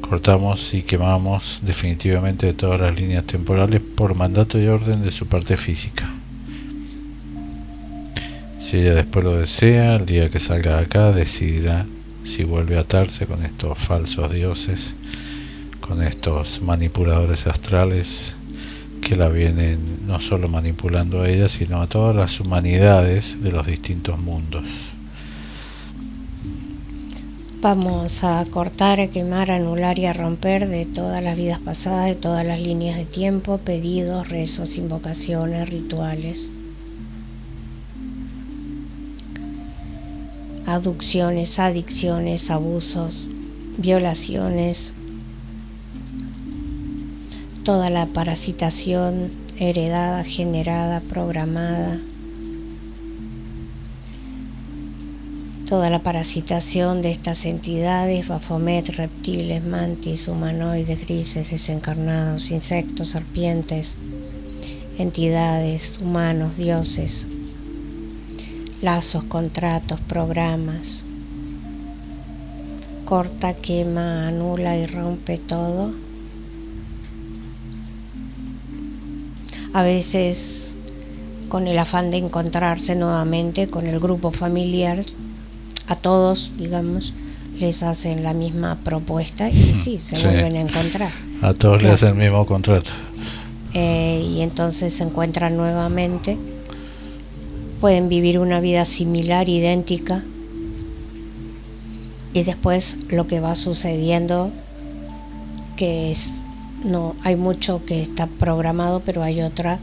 Cortamos y quemamos definitivamente todas las líneas temporales por mandato y orden de su parte física. Si ella después lo desea, el día que salga de acá decidirá si vuelve a atarse con estos falsos dioses, con estos manipuladores astrales que la vienen no solo manipulando a ella, sino a todas las humanidades de los distintos mundos. Vamos a cortar, a quemar, a anular y a romper de todas las vidas pasadas, de todas las líneas de tiempo, pedidos, rezos, invocaciones, rituales, aducciones, adicciones, abusos, violaciones, toda la parasitación heredada, generada, programada, toda la parasitación de estas entidades, Baphomet, reptiles, mantis, humanoides, grises, desencarnados, insectos, serpientes, entidades, humanos, dioses, lazos, contratos, programas. Corta, quema, anula y rompe todo. A veces con el afán de encontrarse nuevamente con el grupo familiar, a todos, digamos, les hacen la misma propuesta y sí, se vuelven a encontrar. A todos les hacen el mismo contrato. Y entonces se encuentran nuevamente, pueden vivir una vida similar, idéntica, y después lo que va sucediendo, que es, no hay mucho que está programado, pero hay otra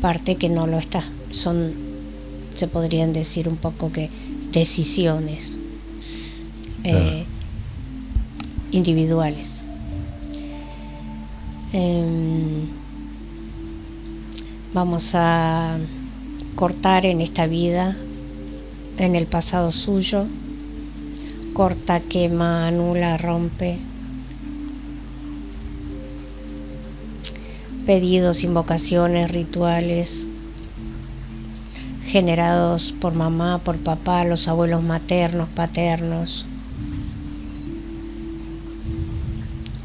parte que no lo está. Son, se podrían decir un poco que decisiones individuales. Vamos a cortar en esta vida, en el pasado suyo. Corta, quema, anula, rompe. Pedidos, invocaciones, rituales generados por mamá, por papá, los abuelos maternos, paternos.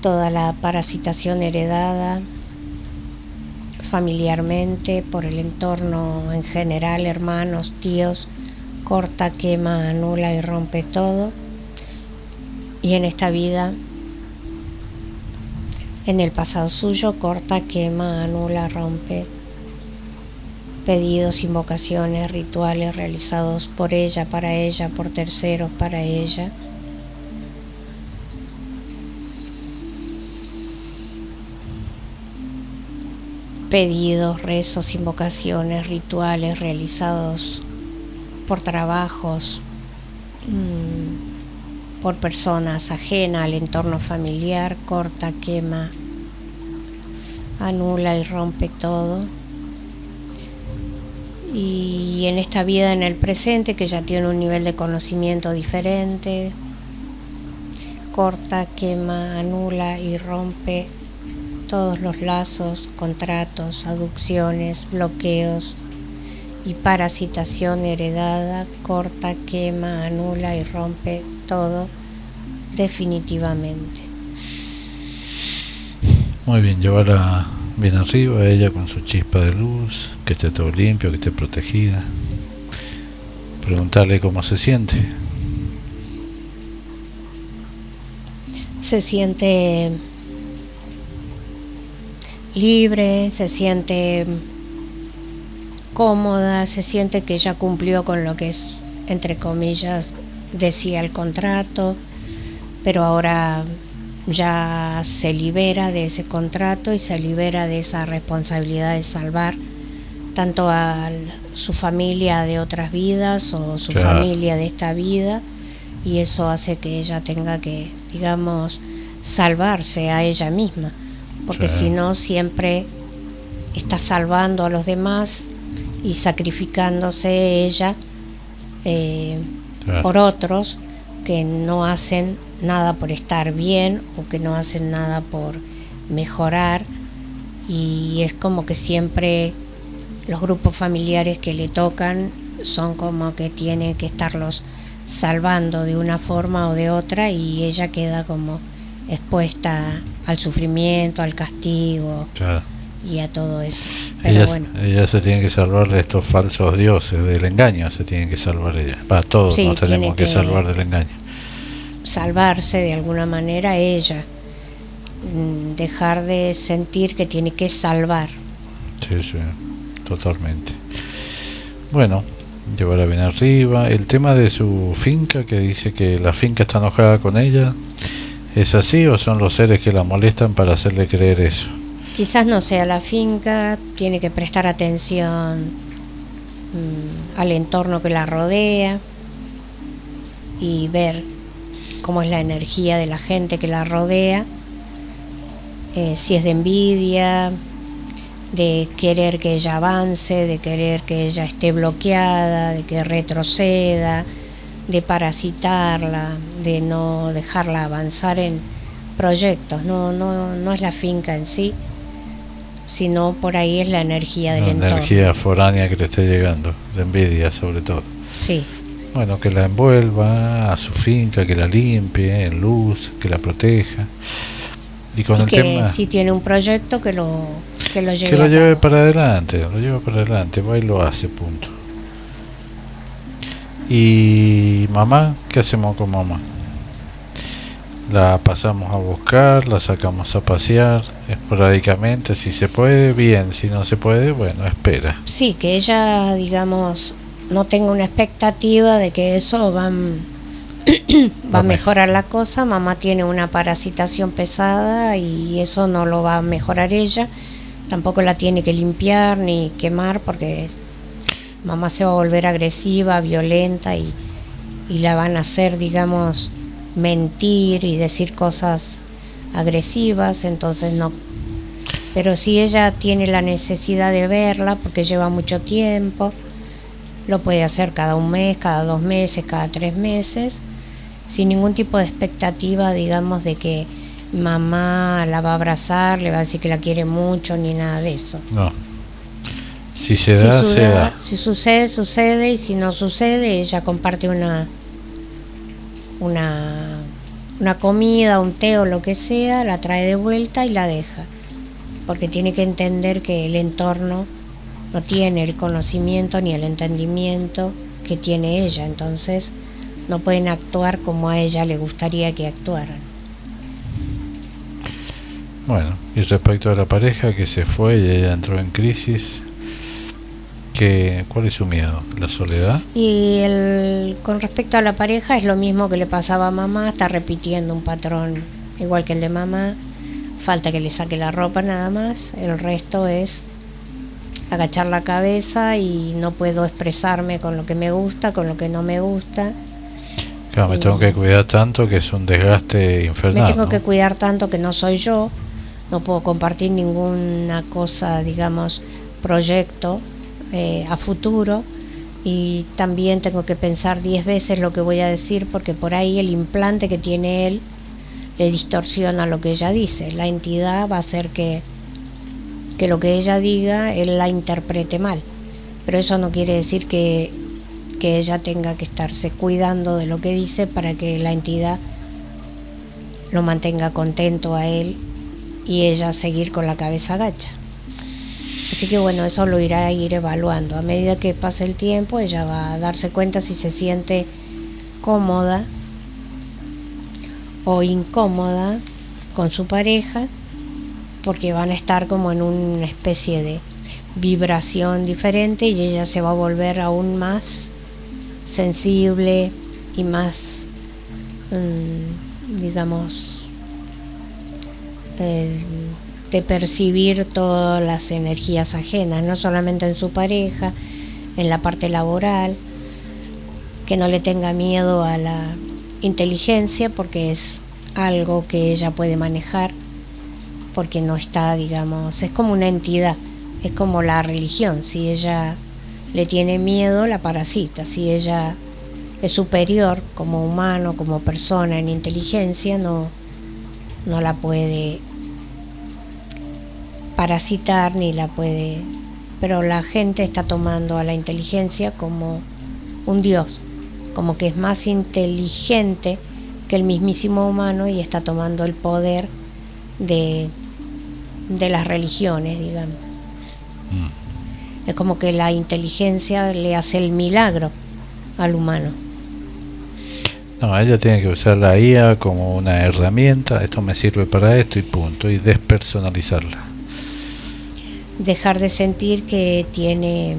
Toda la parasitación heredada familiarmente, por el entorno en general, hermanos, tíos. Corta, quema, anula y rompe todo. Y en esta vida, en el pasado suyo, corta, quema, anula, rompe. Pedidos, invocaciones, rituales realizados por ella, por terceros, para ella. Pedidos, rezos, invocaciones, rituales realizados por trabajos, por personas ajenas al entorno familiar. Corta, quema, anula y rompe todo. Y en esta vida, en el presente, que ya tiene un nivel de conocimiento diferente, corta, quema, anula y rompe todos los lazos, contratos, aducciones, bloqueos y parasitación heredada. Corta, quema, anula y rompe todo definitivamente. Muy bien, llevarla bien arriba, ella con su chispa de luz, que esté todo limpio, que esté protegida. Preguntarle cómo se siente. Se siente libre, se siente cómoda, se siente que ya cumplió con lo que es, entre comillas, decía el contrato, pero ahora ya se libera de ese contrato y se libera de esa responsabilidad de salvar tanto a su familia de otras vidas o su familia de esta vida, y eso hace que ella tenga que, digamos, salvarse a ella misma, porque si no siempre está salvando a los demás y sacrificándose ella por otros que no hacen nada por estar bien o que no hacen nada por mejorar, y es como que siempre los grupos familiares que le tocan son como que tiene que estarlos salvando de una forma o de otra, y ella queda como expuesta al sufrimiento, al castigo, claro, y a todo eso. Pero ella se tiene que salvar de estos falsos dioses, del engaño se tiene que salvar ella. Todos nos tenemos que salvar del engaño. Salvarse de alguna manera ella, dejar de sentir que tiene que salvar. Sí, totalmente. Bueno, llevarla bien arriba. El tema de su finca, que dice que la finca está enojada con ella, ¿es así o son los seres que la molestan para hacerle creer eso? Quizás no sea la finca, tiene que prestar atención al entorno que la rodea y ver cómo es la energía de la gente que la rodea, si es de envidia, de querer que ella avance, de querer que ella esté bloqueada, de que retroceda, de parasitarla, de no dejarla avanzar en proyectos. No es la finca en sí, sino por ahí es la energía del entorno. La energía foránea que le esté llegando, de envidia sobre todo. Sí. Bueno, que la envuelva a su finca, que la limpie en luz, que la proteja. Y con el tema, si tiene un proyecto que lo lleve, que lo lleve para adelante, va y lo hace, punto. Y mamá, ¿qué hacemos con mamá? La pasamos a buscar, la sacamos a pasear esporádicamente, si se puede, bien, si no se puede, bueno, espera. Sí, que ella, digamos, no tenga una expectativa de que eso va a mejorar la cosa. Mamá tiene una parasitación pesada y eso no lo va a mejorar ella. Tampoco la tiene que limpiar ni quemar, porque mamá se va a volver agresiva, violenta, y la van a hacer, digamos, mentir y decir cosas agresivas. Entonces no. Pero si ella tiene la necesidad de verla, porque lleva mucho tiempo, lo puede hacer cada un mes, cada 2 meses, cada 3 meses, sin ningún tipo de expectativa, digamos, de que mamá la va a abrazar, le va a decir que la quiere mucho, ni nada de eso. No. Si se da, se da. Si sucede, sucede, y si no sucede, ella comparte una comida, un té o lo que sea, la trae de vuelta y la deja, porque tiene que entender que el entorno no tiene el conocimiento ni el entendimiento que tiene ella, entonces no pueden actuar como a ella le gustaría que actuaran. Bueno, y respecto a la pareja que se fue y ella entró en crisis, ¿cuál es su miedo? ¿La soledad? Y con respecto a la pareja es lo mismo que le pasaba a mamá, está repitiendo un patrón igual que el de mamá, falta que le saque la ropa nada más, el resto es agachar la cabeza y no puedo expresarme con lo que me gusta, con lo que no me gusta. Claro, me tengo que cuidar tanto que es un desgaste infernal. Me tengo que cuidar tanto que no soy yo, no puedo compartir ninguna cosa, digamos, proyecto a futuro, y también tengo que pensar 10 veces lo que voy a decir, porque por ahí el implante que tiene él le distorsiona lo que ella dice. La entidad va a hacer que lo que ella diga él la interprete mal, pero eso no quiere decir que ella tenga que estarse cuidando de lo que dice para que la entidad lo mantenga contento a él y ella seguir con la cabeza gacha. Así que bueno, eso lo irá a ir evaluando. A medida que pase el tiempo, ella va a darse cuenta si se siente cómoda o incómoda con su pareja, porque van a estar como en una especie de vibración diferente y ella se va a volver aún más sensible y más, digamos, de percibir todas las energías ajenas, no solamente en su pareja, en la parte laboral, que no le tenga miedo a la inteligencia, porque es algo que ella puede manejar, porque no está, digamos, es como una entidad, es como la religión. Si ella le tiene miedo, la parasita. Si ella es superior como humano, como persona en inteligencia, no la puede parasitar ni la puede, pero la gente está tomando a la inteligencia como un dios, como que es más inteligente que el mismísimo humano y está tomando el poder de las religiones, digamos. Es como que la inteligencia le hace el milagro al humano. No, ella tiene que usar la IA como una herramienta, esto me sirve para esto y punto, y despersonalizarla. Dejar de sentir que tiene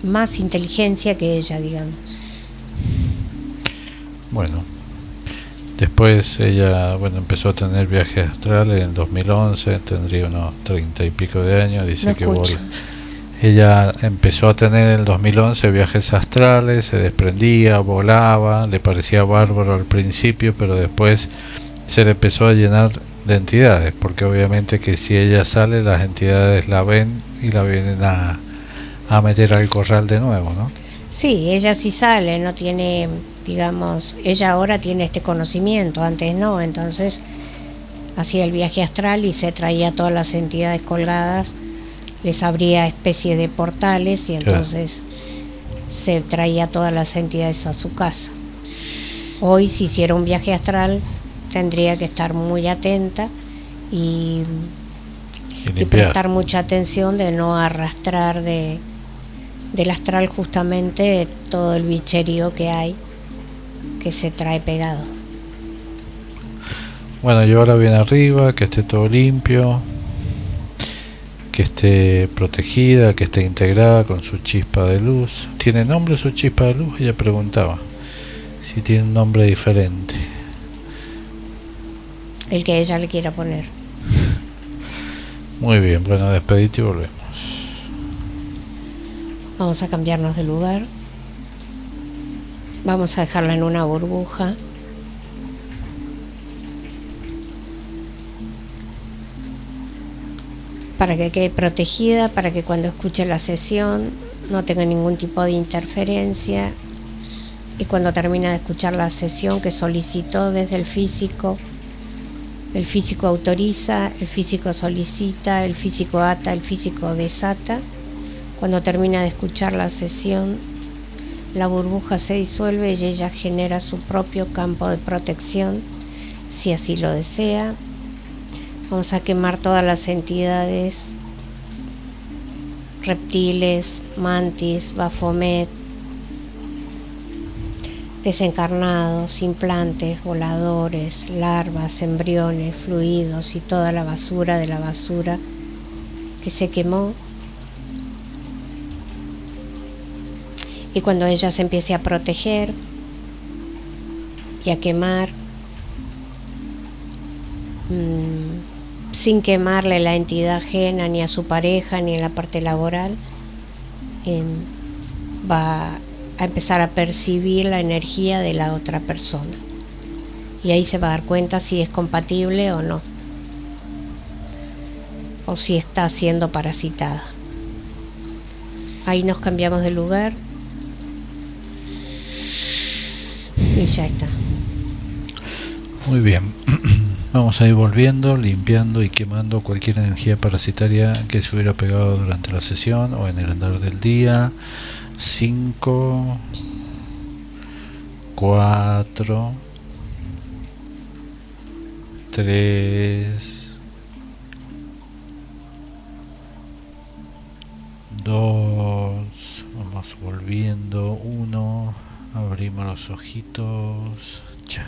más inteligencia que ella, digamos. Bueno, después ella, empezó a tener viajes astrales en 2011, tendría unos 30 y pico de años, dice que ella empezó a tener en el 2011 viajes astrales, se desprendía, volaba, le parecía bárbaro al principio, pero después se le empezó a llenar de entidades, porque obviamente que si ella sale, las entidades la ven y la vienen a meter al corral de nuevo, ¿no? Sí, ella sí sale, no tiene, digamos, ella ahora tiene este conocimiento, antes no, entonces hacía el viaje astral y se traía todas las entidades colgadas, les abría especies de portales y entonces se traía todas las entidades a su casa. Hoy, si hiciera un viaje astral, tendría que estar muy atenta y prestar mucha atención de no arrastrar del astral justamente todo el bicherío que hay, que se trae pegado. Bueno, yo ahora bien arriba, que esté todo limpio, que esté protegida, que esté integrada con su chispa de luz. ¿Tiene nombre su chispa de luz? Ella preguntaba si tiene un nombre diferente. El que ella le quiera poner. Muy bien, bueno, despedite y volvemos. Vamos a cambiarnos de lugar. Vamos a dejarla en una burbuja. Para que quede protegida, para que cuando escuche la sesión no tenga ningún tipo de interferencia. Y cuando termina de escuchar la sesión que solicitó desde el físico autoriza, el físico solicita, el físico ata, el físico desata. Cuando termina de escuchar la sesión, la burbuja se disuelve y ella genera su propio campo de protección, si así lo desea. Vamos a quemar todas las entidades, reptiles, mantis, Baphomet, desencarnados, implantes, voladores, larvas, embriones, fluidos y toda la basura de la basura que se quemó. Y cuando ella se empiece a proteger y a quemar, sin quemarle la entidad ajena ni a su pareja ni en la parte laboral, va a empezar a percibir la energía de la otra persona y ahí se va a dar cuenta si es compatible o no, o si está siendo parasitada. Ahí nos cambiamos de lugar y ya está. Muy bien. Vamos a ir volviendo, limpiando y quemando cualquier energía parasitaria que se hubiera pegado durante la sesión o en el andar del día. 5, 4, 3, 2, vamos volviendo, 1, abrimos los ojitos, ya.